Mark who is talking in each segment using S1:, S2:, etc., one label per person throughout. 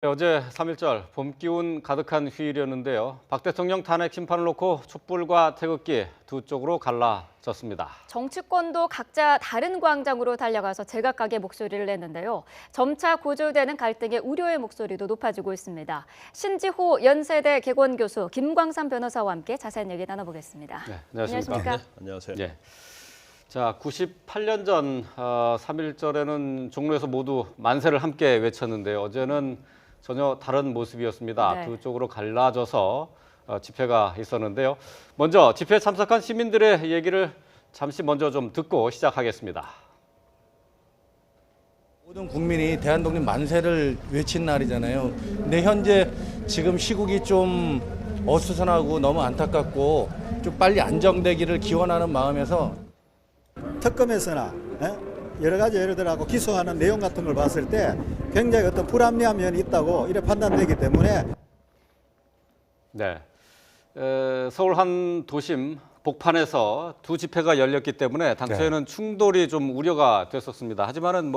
S1: 네, 어제 3.1절 봄 기운 가득한 휴일이었는데요. 박 대통령 탄핵 심판을 놓고 촛불과 태극기 두 쪽으로 갈라졌습니다.
S2: 정치권도 각자 다른 광장으로 달려가서 제각각의 목소리를 냈는데요. 점차 고조되는 갈등의 우려의 목소리도 높아지고 있습니다. 신지호 연세대 개건교수 김광삼 변호사와 함께 자세한 얘기 나눠보겠습니다.
S1: 네, 안녕하십니까?
S3: 네, 안녕하세요.
S1: 네. 자, 98년 전 3.1절에는 종로에서 모두 만세를 함께 외쳤는데요. 어제는 전혀 다른 모습이었습니다.
S2: 네.
S1: 두 쪽으로 갈라져서 집회가 있었는데요. 먼저 집회에 참석한 시민들의 얘기를 잠시 먼저 좀 듣고 시작하겠습니다.
S4: 모든 국민이 대한독립 만세를 외친 날이잖아요. 근데 현재 지금 시국이 좀 어수선하고 너무 안타깝고 좀 빨리 안정되기를 기원하는 마음에서
S5: 특검에서나 여러 가지 예를 들어서 기소하는 내용 같은 걸 봤을 때 굉장히 어떤 불합리한 면이 있다고 이래 판단되기 때문에
S1: 네, 서울 한 도심 복판에서 두 집회가 열렸기 때문에 당초에는 충돌이 좀 우려가 됐었습니다. 하지만은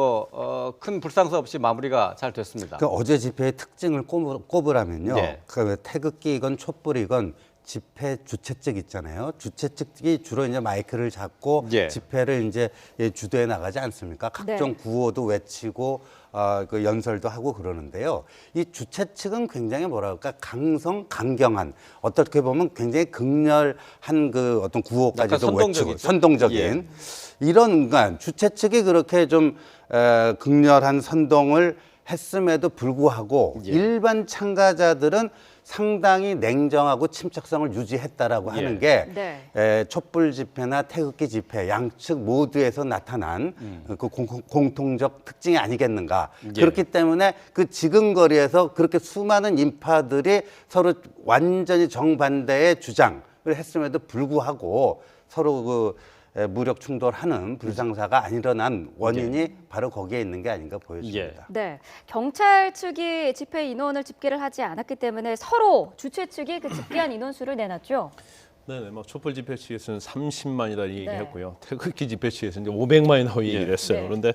S1: 큰 불상사 없이 마무리가 잘 됐습니다.
S6: 그 어제 집회의 특징을 꼽으라면요.
S1: 네.
S6: 그 태극기건 촛불이건 집회 주최 측 있잖아요. 주최 측이 주로 이제 마이크를 잡고
S1: 예.
S6: 집회를 이제 주도해 나가지 않습니까? 각종
S2: 네.
S6: 구호도 외치고 그 연설도 하고 그러는데요. 이 주최 측은 굉장히 뭐랄까 강경한 어떻게 보면 굉장히 극렬한 그 어떤 구호까지도
S1: 약간 선동적이죠.
S6: 외치고 선동적인 이런 그러니까 주최 측이 그렇게 좀 극렬한 선동을 했음에도 불구하고 일반 참가자들은 상당히 냉정하고 침착성을 유지했다라고 하는 게
S2: 네.
S6: 촛불 집회나 태극기 집회 양측 모두에서 나타난 그 공통적 특징이 아니겠는가. 그렇기 때문에 그 지근거리에서 그렇게 수많은 인파들이 서로 완전히 정반대의 주장을 했음에도 불구하고 서로 그 무력 충돌하는 불상사가 안 일어난 원인이 바로 거기에 있는 게 아닌가 보여집니다.
S2: 네, 경찰 측이 집회 인원을 집계를 하지 않았기 때문에 서로 주최 측이 그 집계한 인원수를 내놨죠.
S3: 네, 뭐 촛불 집회 측에서는 30만이다 이
S2: 네.
S3: 얘기했고요. 태극기 집회 측에서는 이제 500만이라고 얘기를 했어요.
S2: 네.
S3: 그런데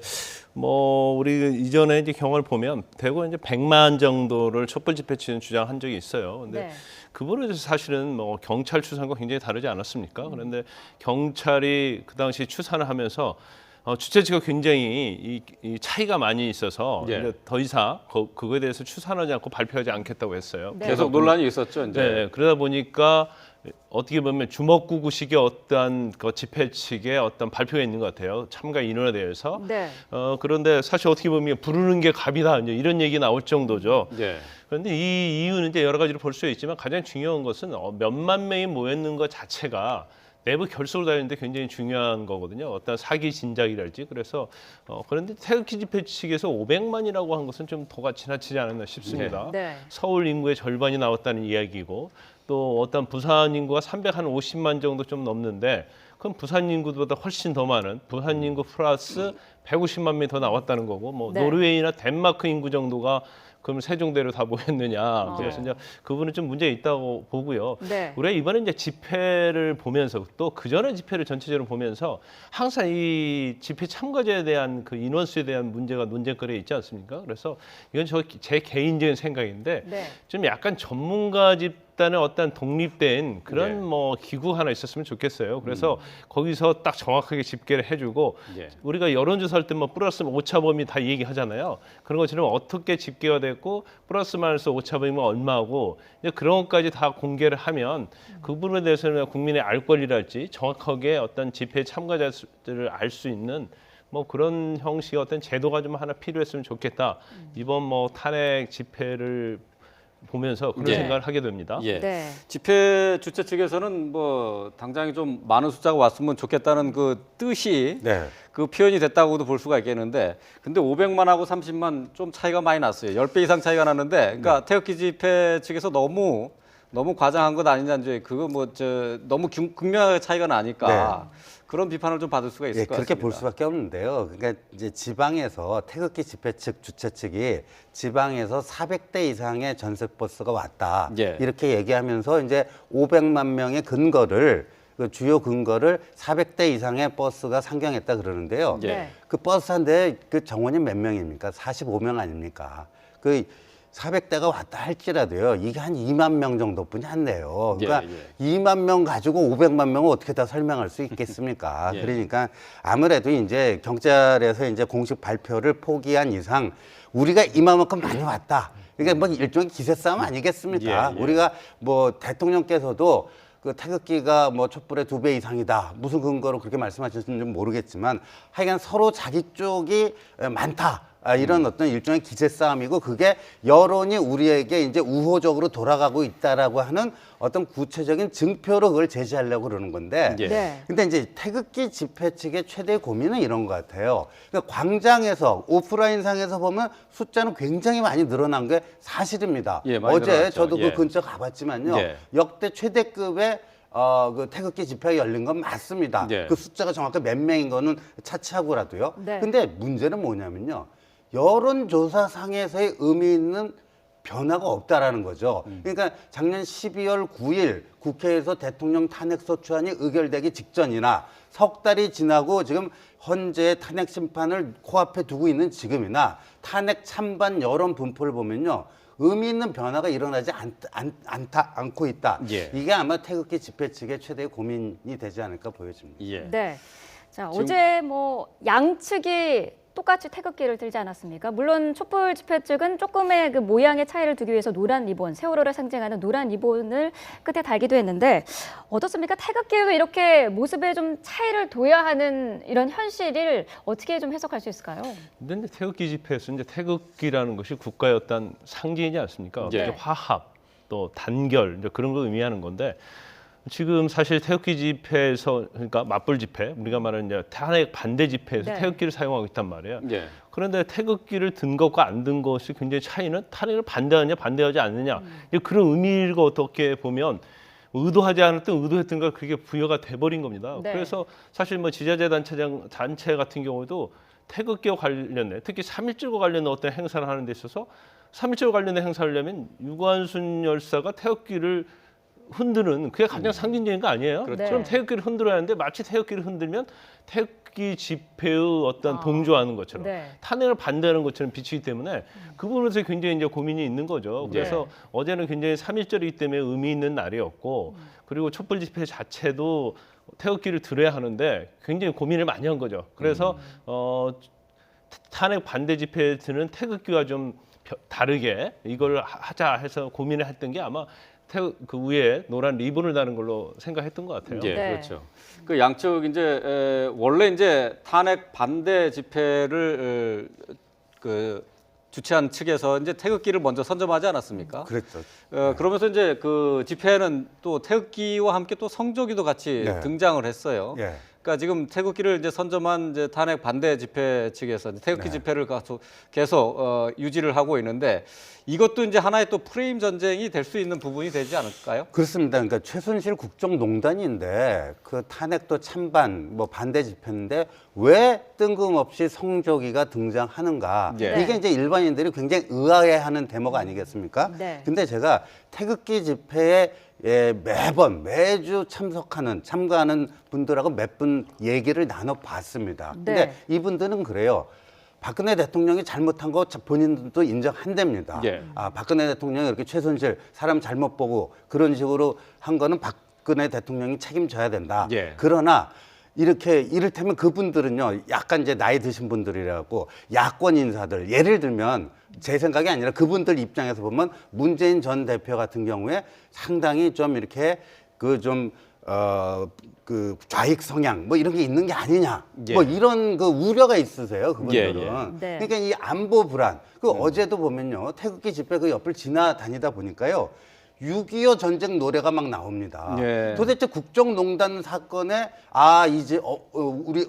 S3: 뭐 우리 이전에 이제 경험을 보면 대구 이제 100만 정도를 촛불 집회 측은 주장한 적이 있어요. 근데
S2: 네.
S3: 그 부분에 대해서 사실은 뭐 경찰 추산과 굉장히 다르지 않았습니까? 그런데 경찰이 그 당시 추산을 하면서 주최 측과 굉장히 이 차이가 많이 있어서 이제 더 이상 그거에 대해서 추산하지 않고 발표하지 않겠다고 했어요.
S2: 네.
S1: 계속 논란이 있었죠, 이제.
S3: 네, 그러다 보니까 어떻게 보면 주먹구구식의 어떠한 그 집회 측의 어떤 발표가 있는 것 같아요. 참가 인원에 대해서.
S2: 네.
S3: 그런데 사실 어떻게 보면 부르는 게 갑이다 이제 이런 얘기 나올 정도죠.
S1: 네.
S3: 그런데 이 이유는 이제 여러 가지로 볼 수 있지만 가장 중요한 것은 몇만 명이 모였는 것 자체가 내부 결속을 다니는데 굉장히 중요한 거거든요. 어떤 사기 진작이랄지. 그래서 그런데 태극기 집회 측에서 500만이라고 한 것은 좀 도가 지나치지 않았나 싶습니다.
S2: 네.
S3: 서울 인구의 절반이 나왔다는 이야기고 또 어떤 부산 인구가 350만 정도 좀 넘는데 그럼 부산 인구보다 훨씬 더 많은 부산 인구 플러스 150만 명이 더 나왔다는 거고 뭐
S2: 네.
S3: 노르웨이나 덴마크 인구 정도가 그럼 세종대로 다 모였느냐. 그래서 이제 그 부분은 좀 문제 있다고 보고요.
S2: 네.
S3: 우리가 이번에 이제 집회를 보면서 또 그 전에 집회를 전체적으로 보면서 항상 이 집회 참가자에 대한 그 인원수에 대한 문제가 논쟁거리에 있지 않습니까? 그래서 이건 제 개인적인 생각인데
S2: 네.
S3: 좀 약간 전문가 집단의 어떤 독립된 그런
S1: 네.
S3: 뭐 기구 하나 있었으면 좋겠어요. 그래서 거기서 딱 정확하게 집계를 해주고
S1: 예.
S3: 우리가 여론조사할 때 뭐 플러스 오차범위 다 얘기하잖아요. 그런 것처럼 어떻게 집계가 됐고 플러스 마이너스 오차범위가 얼마고 이제 그런 것까지 다 공개를 하면 그 부분에 대해서는 국민의 알 권리랄지 정확하게 어떤 집회 참가자들을 알 수 있는 뭐 그런 형식의 어떤 제도가 좀 하나 필요했으면 좋겠다. 이번 뭐 탄핵 집회를 보면서 그런
S1: 예.
S3: 생각을 하게 됩니다.
S1: 예.
S2: 네.
S1: 집회 주최 측에서는 당장에 좀 많은 숫자가 왔으면 좋겠다는 그 뜻이
S6: 네.
S1: 그 표현이 됐다고도 볼 수가 있겠는데, 근데 500만하고 30만 좀 차이가 많이 났어요. 10배 이상 차이가 났는데, 그러니까 태극기 집회 측에서 너무 과장한 것 아니냐, 이제 그거 너무 극명하게 차이가 나니까 그런 비판을 좀 받을 수가 있을 것
S6: 그렇게
S1: 같습니다.
S6: 볼 수밖에 없는데요. 그러니까 이제 지방에서 태극기 집회 측 주최 측이 지방에서 400대 이상의 전색 버스가 왔다.
S1: 예.
S6: 이렇게 얘기하면서 이제 500만 명의 근거를 그 주요 근거를 400대 이상의 버스가 상경했다 그러는데요.
S1: 예.
S2: 네.
S6: 그 버스 한 대에 그 정원이 몇 명입니까? 45명 아닙니까? 그 400대가 왔다 할지라도요, 이게 한 2만 명 정도뿐이 안 돼요. 그러니까
S1: 예.
S6: 2만 명 가지고 500만 명을 어떻게 다 설명할 수 있겠습니까?
S1: 예.
S6: 그러니까 아무래도 이제 경찰에서 이제 공식 발표를 포기한 이상 우리가 이만큼 많이 왔다. 그러니까 뭐 일종의 기세 싸움 아니겠습니까?
S1: 예, 예.
S6: 우리가 뭐 대통령께서도 그 태극기가 뭐 촛불의 2배 이상이다. 무슨 근거로 그렇게 말씀하셨는지 모르겠지만 하여간 서로 자기 쪽이 많다. 이런 어떤 일종의 기세 싸움이고 그게 여론이 우리에게 이제 우호적으로 돌아가고 있다라고 하는 어떤 구체적인 증표로 그걸 제시하려고 그러는 건데.
S1: 예.
S2: 네.
S6: 근데 이제 태극기 집회 측의 최대 고민은 이런 것 같아요. 그러니까 광장에서 오프라인상에서 보면 숫자는 굉장히 많이 늘어난 게 사실입니다.
S1: 예, 많이
S6: 어제
S1: 늘어났죠.
S6: 저도
S1: 예.
S6: 그 근처 가봤지만요.
S1: 예.
S6: 역대 최대급의 그 태극기 집회가 열린 건 맞습니다.
S1: 예.
S6: 그 숫자가 정확히 몇 명인 거는 차치하고라도요.
S2: 네.
S6: 근데 문제는 뭐냐면요. 여론조사상에서의 의미 있는 변화가 없다라는 거죠. 그러니까 작년 12월 9일 국회에서 대통령 탄핵 소추안이 의결되기 직전이나 석 달이 지나고 지금 현재 탄핵 심판을 코앞에 두고 있는 지금이나 탄핵 찬반 여론 분포를 보면요. 의미 있는 변화가 일어나지 않고 있다.
S1: 예.
S6: 이게 아마 태극기 집회 측의 최대의 고민이 되지 않을까 보여집니다.
S1: 예.
S2: 네. 자,
S1: 지금-
S2: 어제 뭐 양측이 똑같이 태극기를 들지 않았습니까? 물론 촛불 집회 측은 조금의 그 모양의 차이를 두기 위해서 노란 리본, 세월호를 상징하는 노란 리본을 끝에 달기도 했는데 어떻습니까? 태극기도 이렇게 모습에 좀 차이를 둬야 하는 이런 현실을 어떻게 좀 해석할 수 있을까요?
S3: 근데 이제 태극기 집회에서 이제 태극기라는 것이 국가의 어떤 상징이지 않습니까?
S1: 예.
S3: 이제 화합, 또 단결 이제 그런 걸 의미하는 건데 지금 사실 태극기 집회에서 그러니까 맞불 집회 우리가 말하는 이제 탄핵 반대 집회에서
S2: 네.
S3: 태극기를 사용하고 있단 말이에요.
S1: 예.
S3: 그런데 태극기를 든 것과 안 든 것이 굉장히 차이는 탄핵을 반대하느냐 반대하지 않느냐 이제 그런 의미가 어떻게 보면 의도하지 않았던 의도했던 걸 그게 부여가 돼버린 겁니다.
S2: 네.
S3: 그래서 사실 뭐 지자체 단체 같은 경우도 태극기와 관련된 특히 3.1절과 관련된 어떤 행사를 하는 데 있어서 3.1절과 관련된 행사를 하려면 유관순 열사가 태극기를 흔드는 그게 가장 상징적인 거 아니에요?
S2: 그렇죠.
S3: 그럼
S2: 네.
S3: 태극기를 흔들어야 하는데 마치 태극기를 흔들면 태극기 집회의 어떤 동조하는 것처럼
S2: 네.
S3: 탄핵을 반대하는 것처럼 비치기 때문에 그 부분에서 굉장히 이제 고민이 있는 거죠. 그래서
S2: 네.
S3: 어제는 굉장히 3.1절이기 때문에 의미 있는 날이었고 그리고 촛불 집회 자체도 태극기를 들어야 하는데 굉장히 고민을 많이 한 거죠. 그래서 탄핵 반대 집회에 드는 태극기와 좀 다르게 이걸 하자 해서 고민을 했던 게 아마 그 위에 노란 리본을 다는 걸로 생각했던 것 같아요.
S1: 예,
S2: 네.
S1: 그렇죠. 그 양측 이제 원래 이제 탄핵 반대 집회를 그 주최한 측에서 이제 태극기를 먼저 선점하지 않았습니까?
S6: 그랬죠.
S1: 그러면서 이제 그 집회는 또 태극기와 함께 또 성조기도 같이
S6: 네.
S1: 등장을 했어요.
S6: 예.
S1: 그러니까 지금 태극기를 이제 선점한 이제 탄핵 반대 집회 측에서 이제 태극기
S6: 네.
S1: 집회를 계속 유지를 하고 있는데 이것도 이제 하나의 또 프레임 전쟁이 될 수 있는 부분이 되지 않을까요?
S6: 그렇습니다. 그러니까 최순실 국정농단인데 그 탄핵도 찬반 뭐 반대 집회인데 왜 뜬금없이 성조기가 등장하는가?
S1: 예.
S6: 이게 이제 일반인들이 굉장히 의아해하는 대목 아니겠습니까?
S2: 네.
S6: 근데 제가 태극기 집회에 매주 참가하는 분들하고 몇 분 얘기를 나눠봤습니다. 근데
S2: 네.
S6: 이분들은 그래요. 박근혜 대통령이 잘못한 거 본인들도 인정한답니다.
S1: 예.
S6: 아, 박근혜 대통령이 이렇게 최순실 사람 잘못 보고 그런 식으로 한 거는 박근혜 대통령이 책임져야 된다.
S1: 예.
S6: 그러나 이렇게 이를테면 그분들은요, 약간 이제 나이 드신 분들이라고 야권 인사들, 예를 들면 제 생각이 아니라 그분들 입장에서 보면 문재인 전 대표 같은 경우에 상당히 좀 이렇게 그 좌익 성향 뭐 이런 게 있는 게 아니냐,
S1: 예.
S6: 뭐 이런 그 우려가 있으세요, 그분들은.
S1: 예, 예.
S2: 네.
S6: 그러니까 이 안보 불안. 그 어제도 보면요, 태극기 집회 그 옆을 지나다니다 보니까요, 6.25 전쟁 노래가 막 나옵니다.
S1: 예.
S6: 도대체 국정농단 사건에 이제 우리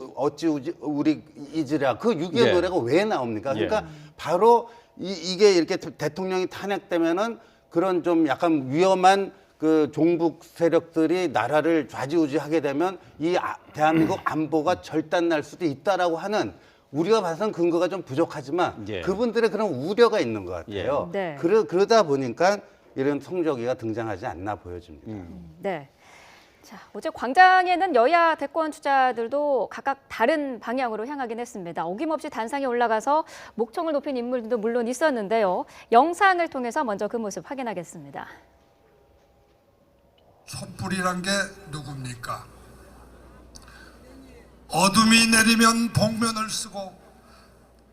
S6: 우리 잊으랴 그 6.25
S1: 예.
S6: 노래가 왜 나옵니까?
S1: 예.
S6: 그러니까 바로 이게 이렇게 대통령이 탄핵되면은 그런 좀 약간 위험한 그 종북 세력들이 나라를 좌지우지하게 되면 이 대한민국 안보가 절단날 수도 있다라고 하는 우리가 봐서는 근거가 좀 부족하지만
S1: 예.
S6: 그분들의 그런 우려가 있는 것 같아요.
S2: 예. 네.
S6: 그러다 보니까 이런 성조기가 등장하지 않나 보여집니다.
S2: 네. 자, 어제 광장에는 여야 대권 주자들도 각각 다른 방향으로 향하긴 했습니다. 어김없이 단상에 올라가서 목청을 높인 인물들도 물론 있었는데요. 영상을 통해서 먼저 그 모습 확인하겠습니다.
S7: 촛불이란 게 누굽니까? 어둠이 내리면 복면을 쓰고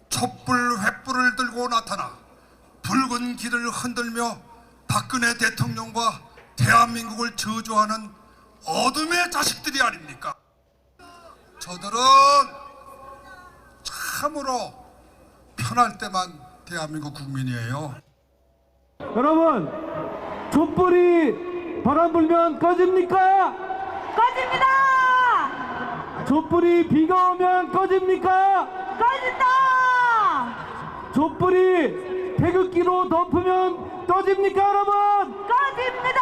S7: 촛불 횃불을 들고 나타나 붉은 길을 흔들며 박근혜 대통령과 대한민국을 저주하는 어둠의 자식들이 아닙니까? 저들은 참으로 편할 때만 대한민국 국민이에요.
S8: 여러분, 촛불이 바람 불면 꺼집니까?
S9: 꺼집니다!
S8: 촛불이 비가 오면 꺼집니까?
S9: 꺼진다!
S8: 촛불이 태극기로 덮으면 꺼집니까, 여러분?
S9: 꺼집니다!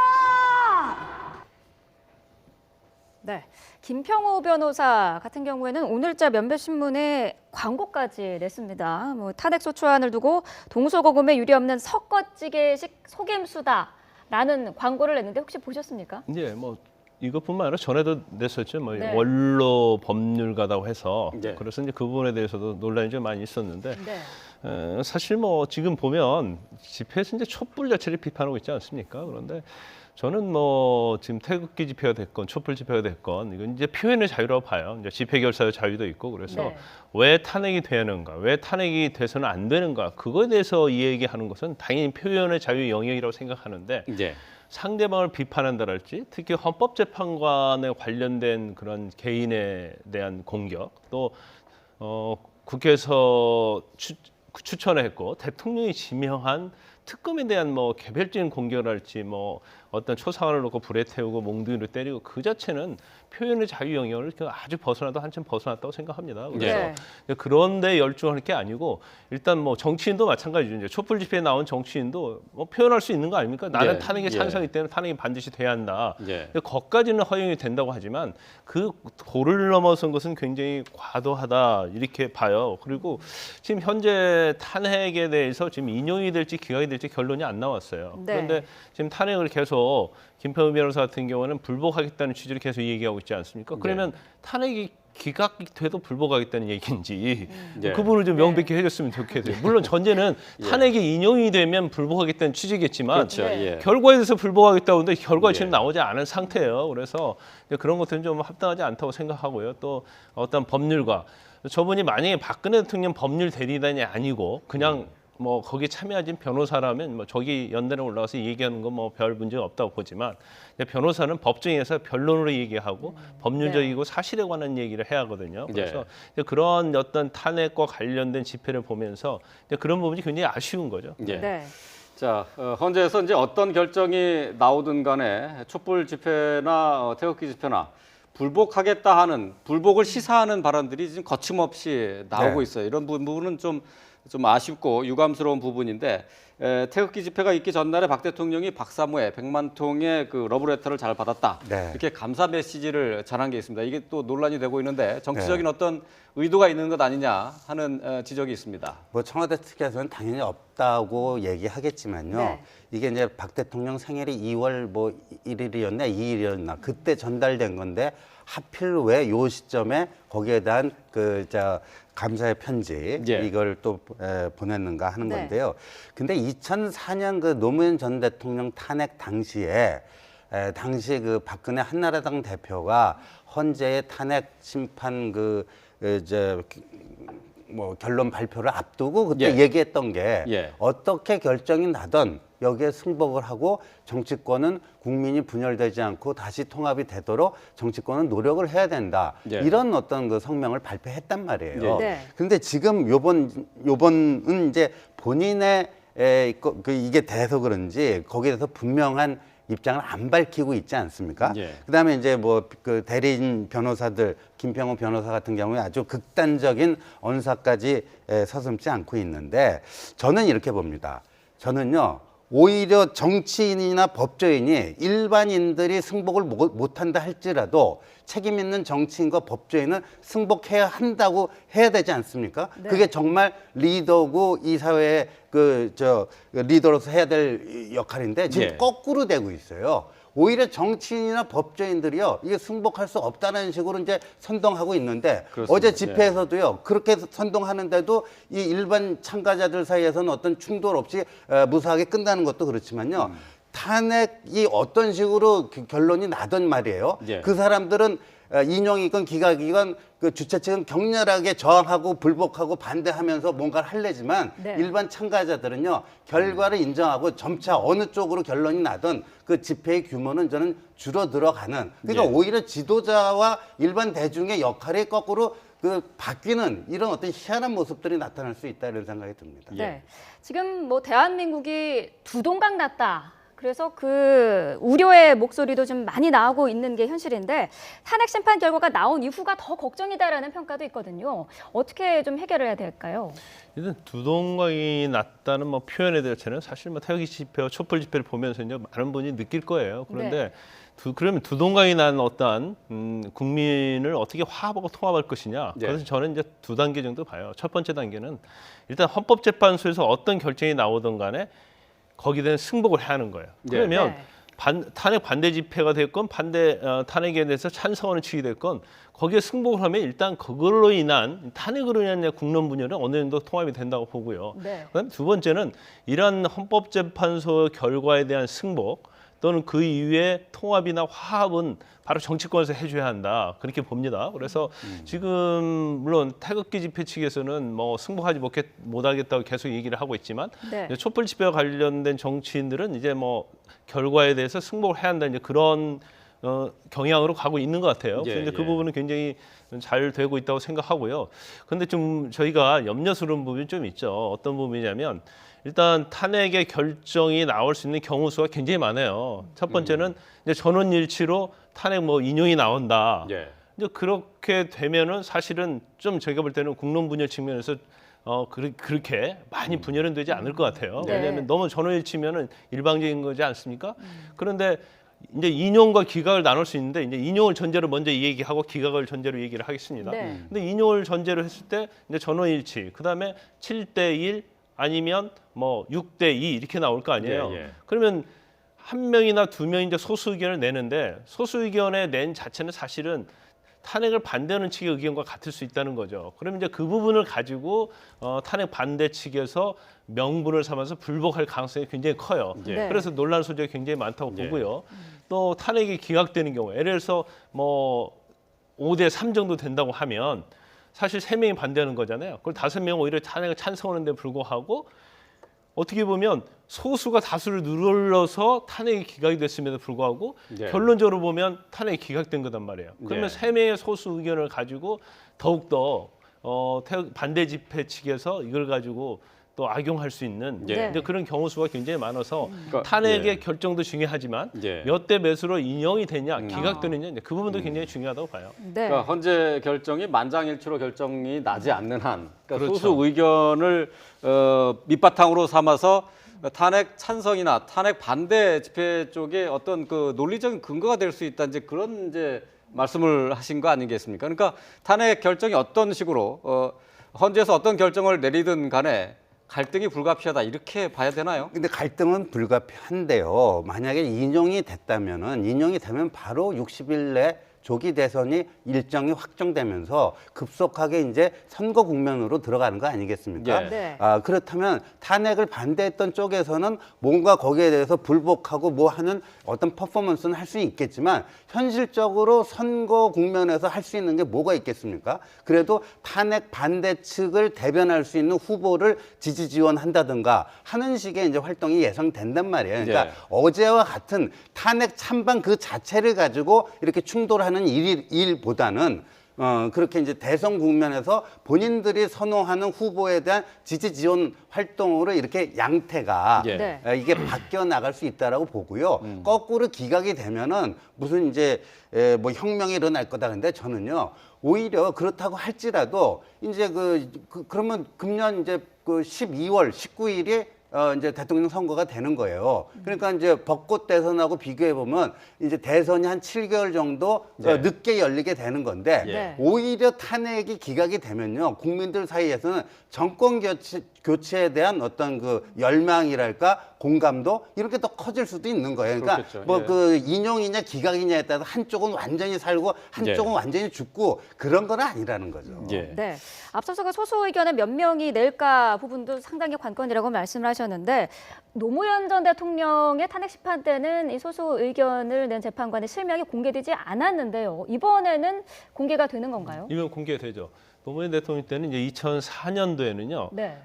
S2: 네, 김평호 변호사 같은 경우에는 오늘자 몇몇신문에 광고까지 냈습니다. 뭐 탄핵소추안을 두고 동서고금에 유례없는 섞어찌개식 속임수다라는 광고를 냈는데 혹시 보셨습니까?
S3: 이제 뭐 이것뿐만 아니라 전에도 냈었죠. 뭐
S2: 네.
S3: 원로 법률가다고 해서
S1: 네.
S3: 그래서 이제 그 부분에 대해서도 논란이 좀 많이 있었는데
S2: 네.
S3: 사실 뭐 지금 보면 집회에서 이제 촛불 자체를 비판하고 있지 않습니까? 그런데 저는 뭐 지금 태극기 집회가 됐건 촛불 집회가 됐건 이건 이제 표현의 자유라고 봐요. 이제 집회 결사의 자유도 있고 그래서
S2: 네.
S3: 왜 탄핵이 되는가, 왜 탄핵이 돼서는 안 되는가 그거에 대해서 이 얘기하는 것은 당연히 표현의 자유 영역이라고 생각하는데
S1: 예.
S3: 상대방을 비판한다랄지 특히 헌법재판관에 관련된 그런 개인에 대한 공격 또 국회에서 추천을 했고 대통령이 지명한 특검에 대한 뭐 개별적인 공격을할지 뭐 어떤 초상화를 놓고 불에 태우고 몽둥이로 때리고 그 자체는 표현의 자유 영역을 아주 벗어나도 한참 벗어났다고 생각합니다. 그래서 그런데 열중할 게 아니고 일단 뭐 정치인도 마찬가지죠. 이제 촛불 집회에 나온 정치인도 뭐 표현할 수 있는 거 아닙니까? 나는 탄핵에 찬성이기 때문에 탄핵이 반드시 돼야 한다. 거기까지는 허용이 된다고 하지만 그 도를 넘어선 것은 굉장히 과도하다 이렇게 봐요. 그리고 지금 현재 탄핵에 대해서 지금 인용이 될지 기각이 될지 결론이 안 나왔어요.
S2: 네.
S3: 그런데 지금 탄핵을 계속 김평호 변호사 같은 경우는 불복하겠다는 취지로 계속 얘기하고 있지 않습니까? 그러면 탄핵이 기각이 돼도 불복하겠다는 얘기인지 그 부분을 좀 명백히 해줬으면 좋겠어요. 물론 전제는 탄핵이 인용이 되면 불복하겠다는 취지겠지만
S1: 그렇죠.
S3: 결과에 대해서 불복하겠다고 하는데 결과가 지금 나오지 않은 상태예요. 그래서 그런 것들은 좀 합당하지 않다고 생각하고요. 또 어떤 법률가 저분이 만약에 박근혜 대통령 법률 대리단이 아니고 그냥 뭐 거기에 참여하신 변호사라면 뭐 저기 연단에 올라가서 얘기하는 건 뭐 별 문제가 없다고 보지만 변호사는 법정에서 변론으로 얘기하고 법률적이고 사실에 관한 얘기를 해야 하거든요. 그래서 그런 어떤 탄핵과 관련된 집회를 보면서 그런 부분이 굉장히 아쉬운 거죠.
S2: 네.
S1: 자, 헌재에서 이제 어떤 결정이 나오든 간에 촛불 집회나 태극기 집회나 불복하겠다 하는 불복을 시사하는 발언들이 지금 거침없이 나오고 있어요. 이런 부분은 좀 아쉽고 유감스러운 부분인데 태극기 집회가 있기 전날에 박 대통령이 박사모에 100만 통의 그 러브레터를 잘 받았다. 이렇게 감사 메시지를 전한 게 있습니다. 이게 또 논란이 되고 있는데 정치적인 어떤 의도가 있는 것 아니냐 하는 지적이 있습니다.
S6: 뭐 청와대 측에서는 당연히 없다고 얘기하겠지만요. 이게 이제 박 대통령 생일이 2월 뭐 1일이었나 2일이었나 그때 전달된 건데 하필 왜 요 시점에 거기에 대한 감사의 편지 이걸 또 보냈는가 하는 건데요. 근데 2004년 그 노무현 전 대통령 탄핵 당시에 당시 그 박근혜 한나라당 대표가 헌재의 탄핵 심판 뭐 결론 발표를 앞두고 그때 얘기했던 게 어떻게 결정이 나든 여기에 승복을 하고 정치권은 국민이 분열되지 않고 다시 통합이 되도록 정치권은 노력을 해야 된다. 이런 어떤 그 성명을 발표했단 말이에요. 그런데 지금 요번은 이제 본인의 이게 돼서 그런지 거기에 대해서 분명한 입장을 안 밝히고 있지 않습니까? 그다음에 이제 뭐 그 대리인 변호사들 김평호 변호사 같은 경우에 아주 극단적인 언사까지 서슴지 않고 있는데 저는 이렇게 봅니다. 저는요. 오히려 정치인이나 법조인이 일반인들이 승복을 못한다 할지라도 책임 있는 정치인과 법조인은 승복해야 한다고 해야 되지 않습니까? 그게 정말 리더고 이 사회의 리더로서 해야 될 역할인데 지금 거꾸로 되고 있어요. 오히려 정치인이나 법조인들이요 이게 승복할 수 없다는 식으로 이제 선동하고 있는데
S1: 그렇습니다.
S6: 어제 집회에서도요 그렇게 선동하는데도 이 일반 참가자들 사이에서는 어떤 충돌 없이 무사하게 끝나는 것도 그렇지만요. 탄핵이 어떤 식으로 결론이 나던 말이에요.
S1: 예.
S6: 그 사람들은 인용이건 기각이건 그 주최 측은 격렬하게 저항하고 불복하고 반대하면서 뭔가를 할래지만
S2: 네.
S6: 일반 참가자들은요 결과를 인정하고 점차 어느 쪽으로 결론이 나든 그 집회의 규모는 저는 줄어들어가는 그러니까
S1: 예.
S6: 오히려 지도자와 일반 대중의 역할이 거꾸로 그 바뀌는 이런 어떤 희한한 모습들이 나타날 수 있다 이런 생각이 듭니다.
S2: 네. 지금 뭐 대한민국이 두 동강 났다. 그래서 그 우려의 목소리도 좀 많이 나오고 있는 게 현실인데 탄핵 심판 결과가 나온 이후가 더 걱정이다라는 평가도 있거든요. 어떻게 좀 해결을 해야 될까요?
S3: 일단 두 동강이 났다는 뭐 표현에 대해서는 사실 뭐 태극기 집회와 촛불 집회를 보면서 이제 많은 분이 느낄 거예요. 그런데 그러면 두 동강이 난 어떠한 국민을 어떻게 화합하고 통합할 것이냐.
S1: 네.
S3: 그래서 저는 이제 두 단계 정도 봐요. 첫 번째 단계는 일단 헌법재판소에서 어떤 결정이 나오든 간에 거기에 대한 승복을 해야 하는 거예요. 그러면 탄핵 반대 집회가 됐건 탄핵에 대해서 찬성하는 측이 됐건 거기에 승복을 하면 일단 그걸로 인한 탄핵으로 인한 국론 분열은 어느 정도 통합이 된다고 보고요.
S2: 네.
S3: 그다음 두 번째는 이러한 헌법재판소 결과에 대한 승복 또는 그 이후에 통합이나 화합은 바로 정치권에서 해줘야 한다 그렇게 봅니다. 그래서 지금 물론 태극기 집회 측에서는 뭐 승복하지 못하겠다고 계속 얘기를 하고 있지만
S2: 네.
S3: 촛불 집회와 관련된 정치인들은 이제 뭐 결과에 대해서 승복을 해야 한다 이제 그런 경향으로 가고 있는 것 같아요.
S1: 예,
S3: 그래서
S1: 예.
S3: 그 부분은 굉장히 잘 되고 있다고 생각하고요. 근데 좀 저희가 염려스러운 부분이 좀 있죠. 어떤 부분이냐면 일단 탄핵의 결정이 나올 수 있는 경우 수가 굉장히 많아요. 첫 번째는 이제 전원일치로 탄핵 뭐 인용이 나온다.
S1: 예.
S3: 이제 그렇게 되면은 사실은 좀 저희가 볼 때는 국론 분열 측면에서 그렇게 많이 분열은 되지 않을 것 같아요.
S2: 네.
S3: 왜냐하면 너무 전원일치면은 일방적인 거지 않습니까? 그런데 이제 인용과 기각을 나눌 수 있는데 이제 인용을 전제로 먼저 얘기하고 기각을 전제로 얘기를 하겠습니다.
S2: 네.
S3: 근데 인용을 전제로 했을 때 이제 전원일치, 그다음에 7대1 아니면 뭐 6대2 이렇게 나올 거 아니에요.
S1: 예, 예.
S3: 그러면 한 명이나 두 명이 이제 소수 의견을 내는데 소수 의견에 낸 자체는 사실은 탄핵을 반대하는 측의 의견과 같을 수 있다는 거죠. 그럼 이제 그 부분을 가지고 탄핵 반대 측에서 명분을 삼아서 불복할 가능성이 굉장히 커요.
S2: 네.
S3: 그래서 논란 소지가 굉장히 많다고
S1: 예.
S3: 보고요. 또 탄핵이 기각되는 경우, 예를 들어서 뭐 5대3 정도 된다고 하면 사실 3명이 반대하는 거잖아요. 그걸 5명 오히려 탄핵을 찬성하는 데 불구하고 어떻게 보면 소수가 다수를 눌러서 탄핵이 기각이 됐음에도 불구하고
S1: 예.
S3: 결론적으로 보면 탄핵이 기각된 거단 말이에요. 그러면
S1: 예.
S3: 3명의 소수 의견을 가지고 더욱더 반대 집회 측에서 이걸 가지고 또 악용할 수 있는
S1: 예.
S3: 이제 그런 경우 수가 굉장히 많아서
S1: 그러니까,
S3: 탄핵의
S1: 예.
S3: 결정도 중요하지만
S1: 예.
S3: 몇 대 몇으로 인용이 되냐 기각되느냐 이제 그 부분도 굉장히 중요하다고 봐요.
S2: 네.
S1: 그러니까 헌재 결정이 만장일치로 결정이 나지 않는 한 그러니까
S3: 그렇죠.
S1: 소수 의견을 밑바탕으로 삼아서 탄핵 찬성이나 탄핵 반대 집회 쪽에 어떤 그 논리적인 근거가 될 수 있다 이제 그런 이제 말씀을 하신 거 아니겠습니까? 그러니까 탄핵 결정이 어떤 식으로 헌재에서 어떤 결정을 내리든 간에 갈등이 불가피하다 이렇게 봐야 되나요?
S6: 근데 갈등은 불가피한데요. 만약에 인용이 되면 바로 60일 내 조기 대선이 일정이 확정되면서 급속하게 이제 선거 국면으로 들어가는 거 아니겠습니까?
S1: 예.
S2: 네.
S6: 그렇다면 탄핵을 반대했던 쪽에서는 뭔가 거기에 대해서 불복하고 뭐 하는 어떤 퍼포먼스는 할 수 있겠지만 현실적으로 선거 국면에서 할 수 있는 게 뭐가 있겠습니까? 그래도 탄핵 반대 측을 대변할 수 있는 후보를 지지 지원한다든가 하는 식의 이제 활동이 예상된단 말이에요. 그러니까
S1: 예.
S6: 어제와 같은 탄핵 찬반 그 자체를 가지고 이렇게 충돌하는 일보다는 그렇게 이제 대선 국면에서 본인들이 선호하는 후보에 대한 지지 지원 활동으로 이렇게 양태가
S1: 예.
S2: 네.
S6: 이게 바뀌어 나갈 수 있다라고 보고요. 거꾸로 기각이 되면은 무슨 이제 뭐 혁명이 일어날 거다. 근데 저는요 오히려 그렇다고 할지라도 이제 그러면 금년 이제 그 12월 19일이 이제 대통령 선거가 되는 거예요. 그러니까 이제 벚꽃 대선하고 비교해 보면 이제 대선이 한 7개월 정도
S1: 네.
S6: 늦게 열리게 되는 건데
S2: 네.
S6: 오히려 탄핵이 기각이 되면요 국민들 사이에서는 정권 교체에 대한 어떤 그 열망이랄까 공감도 이렇게 더 커질 수도 있는 거예요. 그러니까
S1: 그렇겠죠.
S6: 뭐
S1: 예.
S6: 그 인용이냐 기각이냐에 따라서 한쪽은 완전히 살고 한쪽은
S1: 예.
S6: 완전히 죽고 그런 건 아니라는 거죠.
S1: 예.
S2: 네. 앞서서 그 소수 의견을 몇 명이 낼까 부분도 상당히 관건이라고 말씀을 하셨는데 노무현 전 대통령의 탄핵 심판 때는 이 소수 의견을 낸 재판관의 실명이 공개되지 않았는데요. 이번에는 공개가 되는 건가요?
S3: 이면 공개되죠. 노무현 대통령 때는 이제 2004년도에는요.
S2: 네.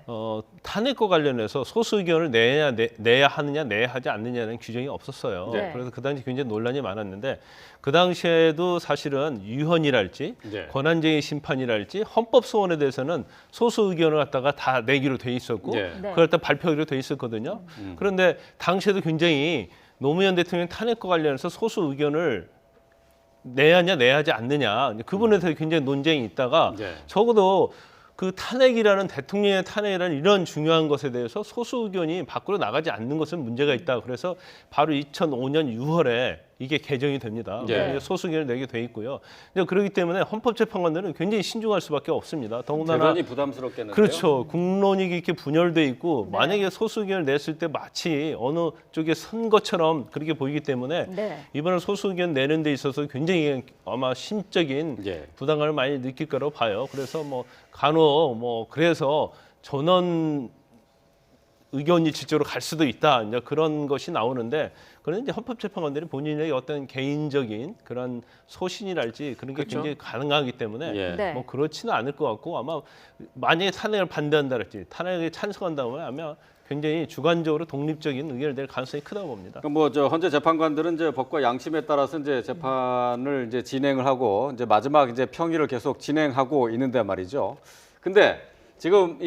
S3: 탄핵과 관련해서 소수 의견을 내야 하느냐 내야 하지 않느냐는 규정이 없었어요.
S2: 네.
S3: 그래서 그 당시 굉장히 논란이 많았는데 그 당시에도 사실은 유헌이랄지
S1: 네.
S3: 권한쟁의 심판이랄지 헌법 소원에 대해서는 소수 의견을 갖다가 다 내기로 돼 있었고
S1: 네.
S2: 네.
S3: 그걸 갖다 발표하기로 돼 있었거든요. 그런데 당시에도 굉장히 노무현 대통령 탄핵과 관련해서 소수 의견을 내야 하냐 내야 하지 않느냐 그 부분에 대해서 굉장히 논쟁이 있다가
S1: 네.
S3: 적어도 그 탄핵이라는 대통령의 탄핵이라는 이런 중요한 것에 대해서 소수 의견이 밖으로 나가지 않는 것은 문제가 있다. 그래서 바로 2005년 6월에 이게 개정이 됩니다.
S1: 네.
S3: 소수 의견을 내게 돼 있고요. 그렇기 때문에 헌법재판관들은 굉장히 신중할 수밖에 없습니다. 더군다나
S1: 대단히 부담스럽겠는데요.
S3: 그렇죠. 국론이 이렇게 분열돼 있고
S2: 네.
S3: 만약에 소수 의견을 냈을 때 마치 어느 쪽에 선 것처럼 그렇게 보이기 때문에
S2: 네.
S3: 이번에 소수 의견 내는 데 있어서 굉장히 아마 심적인
S1: 예.
S3: 부담감을 많이 느낄 거라고 봐요. 그래서 뭐 간혹 뭐 그래서 전원 의견이 질적으로 갈 수도 있다. 이제 그런 것이 나오는데 그런 이제 헌법재판관들이 본인의 어떤 개인적인 그런 소신이랄지 그런 게
S1: 그렇죠.
S3: 굉장히 가능하기 때문에
S1: 예.
S2: 네.
S3: 뭐 그렇지는 않을 것 같고 아마 만약에 탄핵을 반대한다랄지 탄핵에 찬성한다면 아마 굉장히 주관적으로 독립적인 의견을 낼 가능성이 크다고 봅니다.
S1: 뭐 저 헌재 재판관들은 이제 법과 양심에 따라서 이제 재판을 이제 진행을 하고 이제 마지막 이제 평의를 계속 진행하고 있는데 말이죠. 근데 지금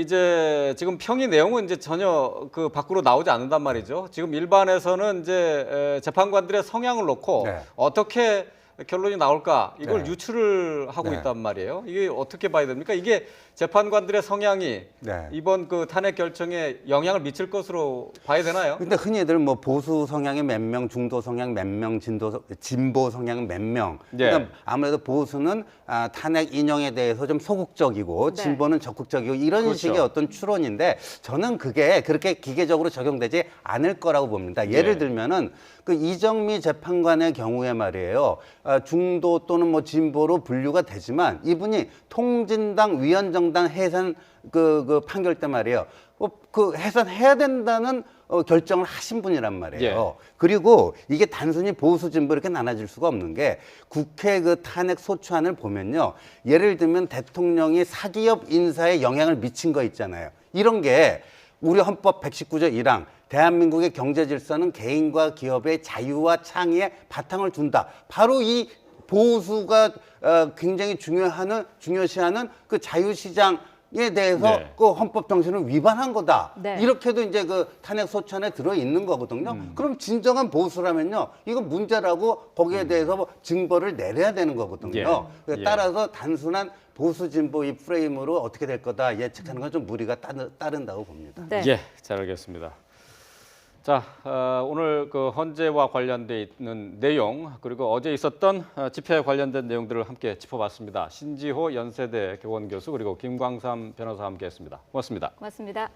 S1: 평의 내용은 이제 전혀 그 밖으로 나오지 않는단 말이죠. 지금 일반에서는 이제 재판관들의 성향을 놓고
S6: 네.
S1: 어떻게 결론이 나올까 이걸
S6: 네.
S1: 유추를 하고
S6: 네.
S1: 있단 말이에요. 이게 어떻게 봐야 됩니까? 이게 재판관들의 성향이
S6: 네.
S1: 이번 그 탄핵 결정에 영향을 미칠 것으로 봐야 되나요?
S6: 근데 흔히들 뭐 보수 성향의 몇 명, 중도 성향 몇 명, 진보 성향 몇 명.
S1: 네.
S6: 그러니까 아무래도 보수는 탄핵 인용에 대해서 좀 소극적이고
S2: 네.
S6: 진보는 적극적이고 이런
S1: 그렇죠.
S6: 식의 어떤 추론인데 저는 그게 그렇게 기계적으로 적용되지 않을 거라고 봅니다. 예를
S1: 네.
S6: 들면은 그 이정미 재판관의 경우에 말이에요. 중도 또는 뭐 진보로 분류가 되지만 이분이 통진당 위원정당 해산 그 판결 때 말이에요. 그 해산해야 된다는 결정을 하신 분이란 말이에요.
S1: 예.
S6: 그리고 이게 단순히 보수 진보 이렇게 나눠질 수가 없는 게 국회 그 탄핵 소추안을 보면요. 예를 들면 대통령이 사기업 인사에 영향을 미친 거 있잖아요. 이런 게 우리 헌법 119조 1항 대한민국의 경제 질서는 개인과 기업의 자유와 창의에 바탕을 둔다. 바로 이 보수가 굉장히 중요시하는 그 자유시장에 대해서
S1: 네.
S6: 그 헌법 정신을 위반한 거다.
S2: 네.
S6: 이렇게도 이제 그 탄핵 소추안에 들어 있는 거거든요. 그럼 진정한 보수라면요, 이거 문제라고 거기에 대해서 뭐 증거를 내려야 되는 거거든요.
S1: 예.
S6: 따라서 단순한 보수 진보 이 프레임으로 어떻게 될 거다 예측하는 건 좀 무리가 따른다고 봅니다.
S2: 네.
S1: 예, 잘 알겠습니다. 자, 오늘 그 헌재와 관련돼 있는 내용 그리고 어제 있었던 집회에 관련된 내용들을 함께 짚어봤습니다. 신지호 연세대 교원교수 그리고 김광삼 변호사와 함께했습니다. 고맙습니다.
S2: 고맙습니다.